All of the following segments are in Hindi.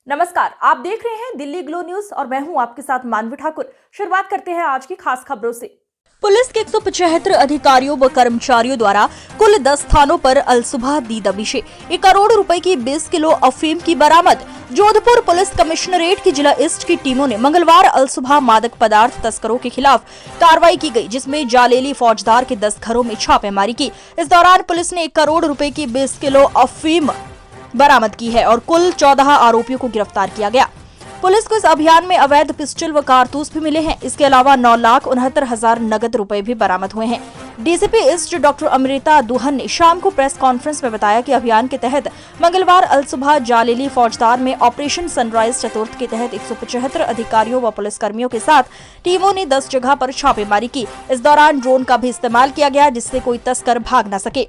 नमस्कार, आप देख रहे हैं दिल्ली ग्लो न्यूज और मैं हूं आपके साथ मानवी ठाकुर। शुरुआत करते हैं आज की खास खबरों से। पुलिस के 175 अधिकारियों व कर्मचारियों द्वारा कुल 10 स्थानों पर अलसुबह दी दबिशें। 1 करोड़ रुपए की 20 किलो अफीम की बरामद। जोधपुर पुलिस कमिश्नरेट की जिला ईस्ट की टीमों ने मंगलवार अलसुबह मादक पदार्थ तस्करों के खिलाफ कार्रवाई की गई, जिसमें जालेली फौजदार के 10 घरों में छापेमारी की। इस दौरान पुलिस ने 1 करोड़ रुपए की 20 किलो अफीम बरामद की है और कुल 14 आरोपियों को गिरफ्तार किया गया। पुलिस को इस अभियान में अवैध पिस्टल व कारतूस भी मिले हैं। इसके अलावा 9,69,000 नगद रुपए भी बरामद हुए हैं। DCP east doctor Amrita Duhan ने शाम को प्रेस कॉन्फ्रेंस में बताया कि अभियान के तहत मंगलवार अलसुबह जालेली फौजदार में ऑपरेशन सनराइज चतुर्थ के तहत 175 अधिकारियों व पुलिसकर्मियों के साथ टीमों ने 10 जगह पर छापेमारी की। इस दौरान ड्रोन का भी इस्तेमाल किया गया, जिससे कोई तस्कर भाग न सके।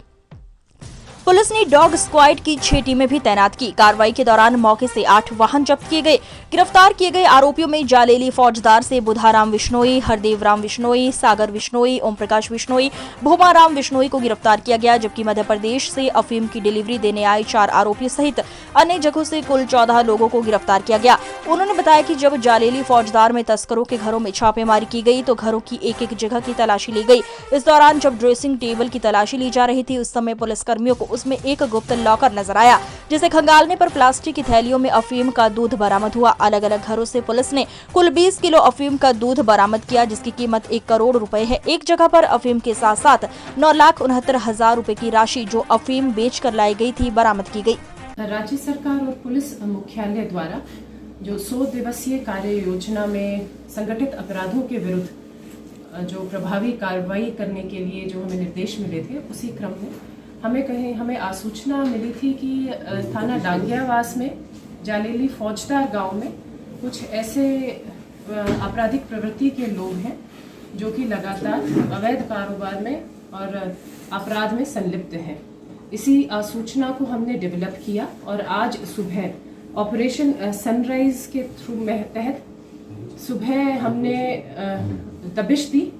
पुलिस ने डॉग स्क्वाड की 6 टीमें भी तैनात की। कार्रवाई के दौरान मौके से 8 वाहन जब्त किए गए। गिरफ्तार किए गए आरोपियों में जालेली फौजदार से बुधाराम विश्नोई, हरदेव राम विश्नोई, सागर विश्नोई, ओम प्रकाश विश्नोई, भूमाराम विश्नोई को गिरफ्तार किया गया, जबकि मध्य प्रदेश से अफीम की डिलीवरी देने आए 4 आरोपियों सहित अन्य जगहों से कुल 14 लोगों को गिरफ्तार किया गया। उन्होंने बताया कि जब जालेली फौजदार में तस्करों के घरों में छापेमारी की गई तो घरों की एक जगह की तलाशी ली गई। इस दौरान जब ड्रेसिंग टेबल की तलाशी ली जा रही थी, उस समय पुलिसकर्मियों को उसमें एक गुप्त लॉकर नजर आया, जिसे खंगालने पर प्लास्टिक की थैलियों में अफीम का दूध बरामद हुआ। अलग अलग घरों से पुलिस ने कुल 20 किलो अफीम का दूध बरामद किया, जिसकी कीमत 1 करोड़ रुपए है। एक जगह पर अफीम के साथ साथ 9,69,000 रुपए की राशि जो अफीम बेचकर लाई गई थी बरामद की गई। राज्य सरकार और पुलिस मुख्यालय द्वारा जो 100 दिवसीय कार्य योजना में संगठित अपराधों के विरुद्ध जो प्रभावी कार्रवाई करने के लिए जो हमें निर्देश मिले थे, उसी क्रम में हमें आसूचना मिली थी कि थाना डांगियावास में जालेली फौजदार गांव में कुछ ऐसे आपराधिक प्रवृत्ति के लोग हैं जो कि लगातार अवैध कारोबार में और अपराध में संलिप्त हैं। इसी आसूचना को हमने डेवलप किया और आज सुबह ऑपरेशन सनराइज के तहत सुबह हमने दबिश दी।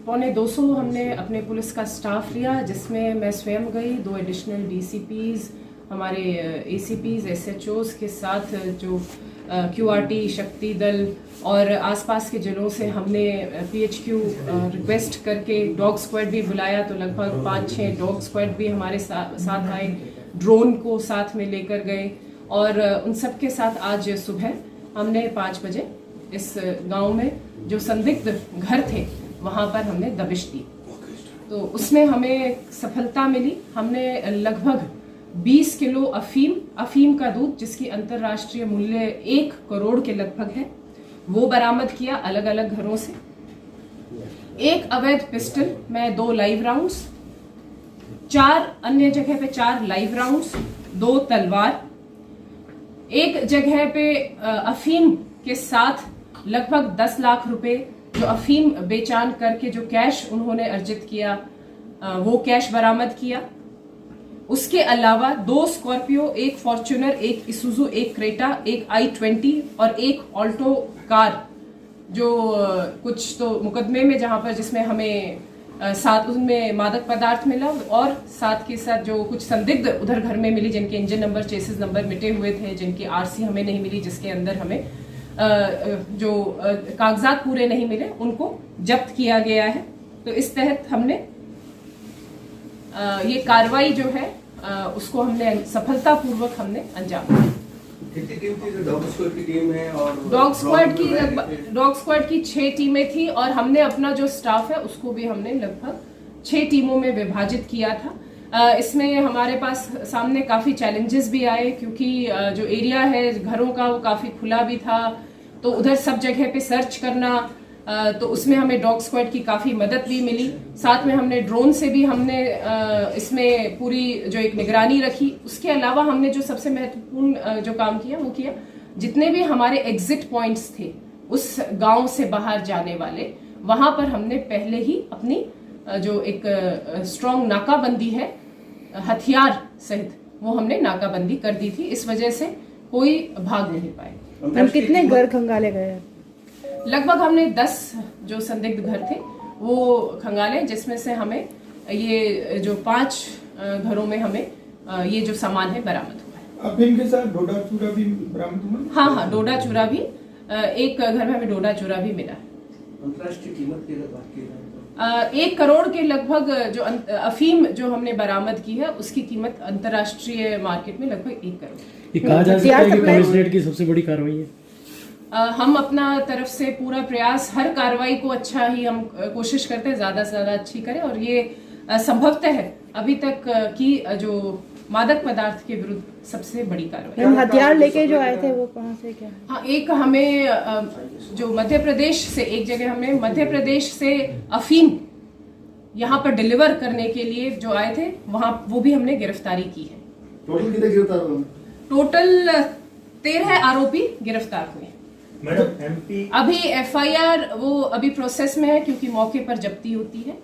250 हमने अपने पुलिस का स्टाफ लिया, जिसमें मैं स्वयं गई, 2 एडिशनल डीसीपीज, हमारे एसीपीज, एसएचओज के साथ जो क्यूआरटी, शक्ति दल और आसपास के जिलों से हमने पीएचक्यू रिक्वेस्ट करके डॉग स्क्वाड भी बुलाया, तो लगभग 5-6 डॉग स्क्वाड भी हमारे साथ आए, ड्रोन को साथ में लेकर गए और उन सब के साथ आज सुबह हमने 5 बजे इस गांव में जो संदिग्ध घर थे वहां पर हमने दबिश दी। तो उसमें हमें सफलता मिली। हमने लगभग 20 किलो अफीम का दूध, जिसकी अंतर्राष्ट्रीय मूल्य 1 करोड़ के लगभग है, वो बरामद किया अलग अलग घरों से। 1 अवैध पिस्टल में 2 लाइव राउंड्स, 4 अन्य जगह पे 4 लाइव राउंड्स, 2 तलवार, एक जगह पे अफीम के साथ लगभग 10 लाख रुपए जो अफीम बेचान करके जो कैश उन्होंने अर्जित किया, वो कैश बरामद किया। उसके अलावा 2 स्कॉर्पियो, 1 फॉर्च्यूनर, 1 इसूजू, 1 क्रेटा, 1 i20 और 1 ऑल्टो कार, जो कुछ तो मुकदमे में जहां पर जिसमें हमें साथ उनमें मादक पदार्थ मिला और साथ के साथ जो कुछ संदिग्ध उधर घर में मिली, जिनके इंजन नंबर, चेसिस नंबर मिटे हुए थे, जिनकी आरसी हमें नहीं मिली, जिसके अंदर हमें जो कागजात पूरे नहीं मिले, उनको जब्त किया गया है। तो इस तहत हमने ये कार्रवाई जो है उसको हमने सफलतापूर्वक हमने अंजाम दिया। कितनी टीम थी? डॉग स्क्वाड की टीम है और डॉग स्क्वाड की 6 टीमें थी और हमने अपना जो स्टाफ है उसको भी हमने लगभग 6 टीमों में विभाजित किया था। इसमें हमारे पास सामने काफी चैलेंजेस भी आए, क्योंकि जो एरिया है घरों का वो काफी खुला भी था, तो उधर सब जगह पे सर्च करना, तो उसमें हमें डॉग स्क्वाड की काफी मदद भी मिली। साथ में हमने ड्रोन से भी हमने इसमें पूरी जो एक निगरानी रखी। उसके अलावा हमने जो सबसे महत्वपूर्ण जो काम किया वो किया, जितने भी हमारे एग्जिट पॉइंट्स थे उस गांव से बाहर जाने वाले, वहां पर हमने पहले ही अपनी जो एक स्ट्रॉन्ग नाकाबंदी है हथियार सहित, वो हमने नाकाबंदी कर दी थी। इस वजह से कोई भाग नहीं पाए। हम कितने घर खंगाले गए? लगभग हमने 10 जो संदिग्ध घर थे वो खंगाले, जिसमें से हमें ये जो 5 घरों में हमें ये जो सामान है बरामद हुआ है। अफीम के साथ डोडा चूरा भी बरामद हुआ। हाँ, डोडा चूरा भी एक घर में हमें डोडा चूरा भी मिला। अंतर्राष्ट्रीय कीमत की अगर बात की जाए तो 1 करोड़ के लगभग जो अफीम जो हमने बरामद की है उसकी कीमत अंतर्राष्ट्रीय मार्केट में लगभग 1 करोड़। ये कहा जा सकता है कि कमिश्नरेट की सबसे बड़ी कार्रवाई है। हम अपना तरफ से पूरा प्रयास, हर कार्रवाई को अच्छा ही हम कोशिश करते हैं ज्यादा से ज्यादा अच्छी करें, और ये संभवतः है अभी तक की जो मादक पदार्थ के विरुद्ध सबसे बड़ी कार्रवाई। मैम, हथियार लेके जो आए थे वो कहाँ से, क्या? हाँ, एक हमें जो मध्य प्रदेश से, एक जगह हमें मध्य प्रदेश से अफीम यहाँ पर डिलीवर करने के लिए जो आए थे, वहाँ वो भी हमने गिरफ्तारी की है। टोटल कितने गिरफ्तार हुए? टोटल 13 आरोपी गिरफ्तार हुए। मैडम एमपी अभी एफआईआर वो अभी प्रोसेस में है, क्योंकि मौके पर जब्ती होती है,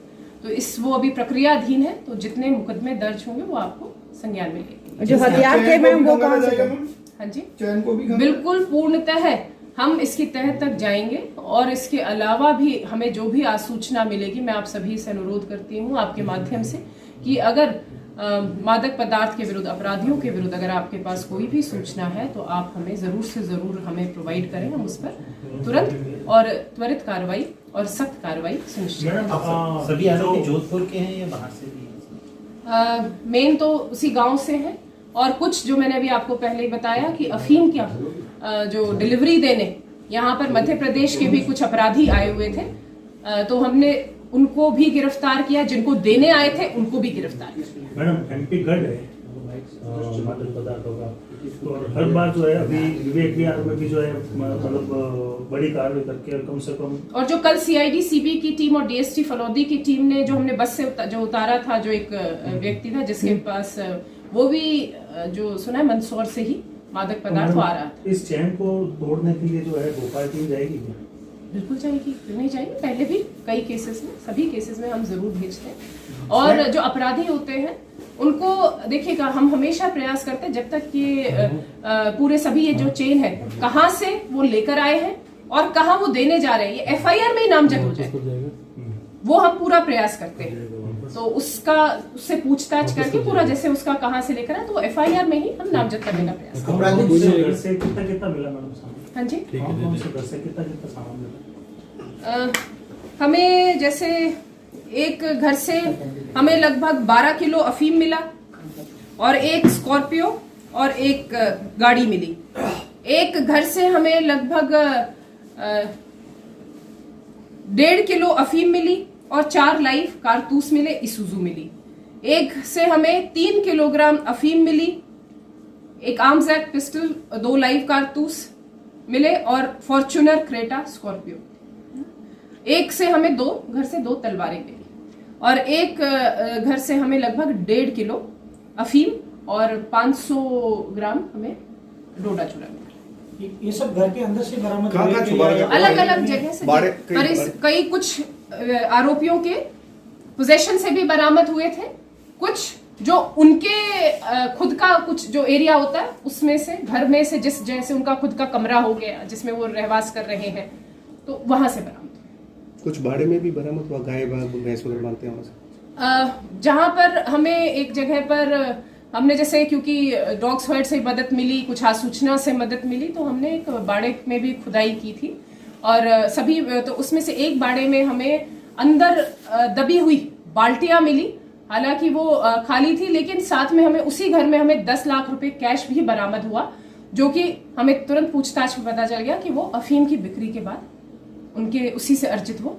तो वो अभी प्रक्रियाधीन है। तो जितने मुकदमे दर्ज होंगे वो आपको संज्ञान में लेंगे। जो हथियार थे मैम वो कहाँ से? हाँ जी, चैन को भी बिल्कुल पूर्णतः हम इसकी तह तक जाएंगे, और इसके अलावा भी हमें जो भी आसूचना मिलेगी, मैं आप सभी से अनुरोध करती हूँ आपके माध्यम से कि अगर मादक पदार्थ के विरुद्ध, अपराधियों के विरुद्ध अगर आपके पास कोई भी सूचना है तो आप हमें जरूर से जरूर हमें प्रोवाइड करें। हम उस पर तुरंत और त्वरित कार्रवाई और सख्त कार्रवाई सुनिश्चित करें। सभी आरोपी जोधपुर के हैं या बाहर से भी हैं? मेन तो उसी गांव से हैं, और कुछ जो मैंने अभी आपको पहले ही बताया कि अफीम क्या जो डिलीवरी देने यहाँ पर मध्य प्रदेश के भी कुछ अपराधी आए हुए थे, तो हमने उनको भी गिरफ्तार किया, जिनको देने आए थे उनको भी गिरफ्तार किया। मैडम एमपी गढ़ है मादक पदार्थों का, तो हर बार जो है अभी विवेक विहार में भी जो है मतलब बड़ी कार्रवाई करके कम से कम, और जो कल सीआईडी सीबी की टीम और डीएसटी फलौदी की टीम ने जो हमने बस से जो उतारा था, जो एक व्यक्ति था जिसके पास वो भी जो सुना है मंदसौर से ही मादक पदार्थ आ रहा था। इस चैन को तोड़ने के लिए जो है भोपाल टीम जाएगी क्या? बिल्कुल जाएगी, क्यों नहीं जाएगी। पहले भी कई केसेस में, सभी केसेस में हम जरूर भेजते हैं। और जो अपराधी होते हैं उनको देखिएगा, हम हमेशा प्रयास करते हैं जब तक ये पूरे सभी ये जो चेन है कहाँ से वो लेकर आए हैं और कहाँ वो देने जा रहे हैं, ये एफआईआर में ही नामजद हो जाए, वो हम पूरा प्रयास करते हैं। तो उससे पूछताछ करके पूरा जैसे उसका कहाँ से लेकर आए तो एफआईआर में ही हम नामजद करने का प्रयास करते घर से कितना मिला मैडम सामान? हैं। हाँ जी, घर से कितना सामान मिला? हमें जैसे एक घर से हमें लगभग 12 किलो अफीम मिला, और एक स्कॉर्पियो और एक गाड़ी मिली। एक घर से हमें लगभग 1.5 किलो अफीम मिली और 4 लाइव कारतूस मिले, इसूजू मिली। एक से हमें 3 किलोग्राम अफीम मिली, एक आर्म्स एक्ट पिस्टल, 2 लाइव कारतूस मिले, और फॉर्च्यूनर क्रेटा स्कॉर्पियो। एक से हमें घर से 2 तलवारें मिली, और एक घर से हमें लगभग 1.5 किलो अफीम और 500 ग्राम हमें डोडा चूरा मिला। ये सब घर के अंदर से बरामद अलग अलग जगह से, पर कई कुछ आरोपियों के पोजेशन से भी बरामद हुए थे, कुछ जो उनके खुद का कुछ जो एरिया होता है उसमें से, घर में से, जिस जैसे उनका खुद का कमरा हो गया जिसमें वो रहवास कर रहे हैं, तो वहां से बरामद। कुछ बाड़े में भी बरामद हुआ, गाय भैंस वगैरह मानते हैं जहां पर हमें एक जगह पर हमने जैसे, क्योंकि डॉग्स हर्ट से मदद मिली, कुछ आसूचना से मदद मिली, तो हमने एक बाड़े में भी खुदाई की थी, और सभी, तो उसमें से एक बाड़े में हमें अंदर दबी हुई बाल्टियां मिली, हालांकि वो खाली थी, लेकिन साथ में हमें उसी घर में हमें 10 लाख रुपए कैश भी बरामद हुआ, जो कि हमें तुरंत पूछताछ में पता चल गया कि वो अफीम की बिक्री के बाद उनके उसी से अर्जित वो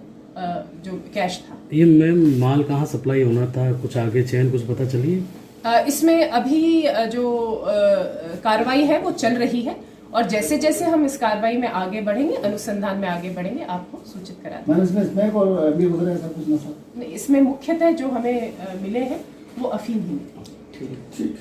जो कैश था। ये मैम माल कहाँ सप्लाई होना था, कुछ आगे चैन कुछ पता चली? इसमें अभी जो कार्रवाई है वो चल रही है, और जैसे जैसे हम इस कार्रवाई में आगे बढ़ेंगे, अनुसंधान में आगे बढ़ेंगे, आपको सूचित करा देंगे। इसमें मुख्यतः जो हमें मिले हैं वो अफीम ही मिले।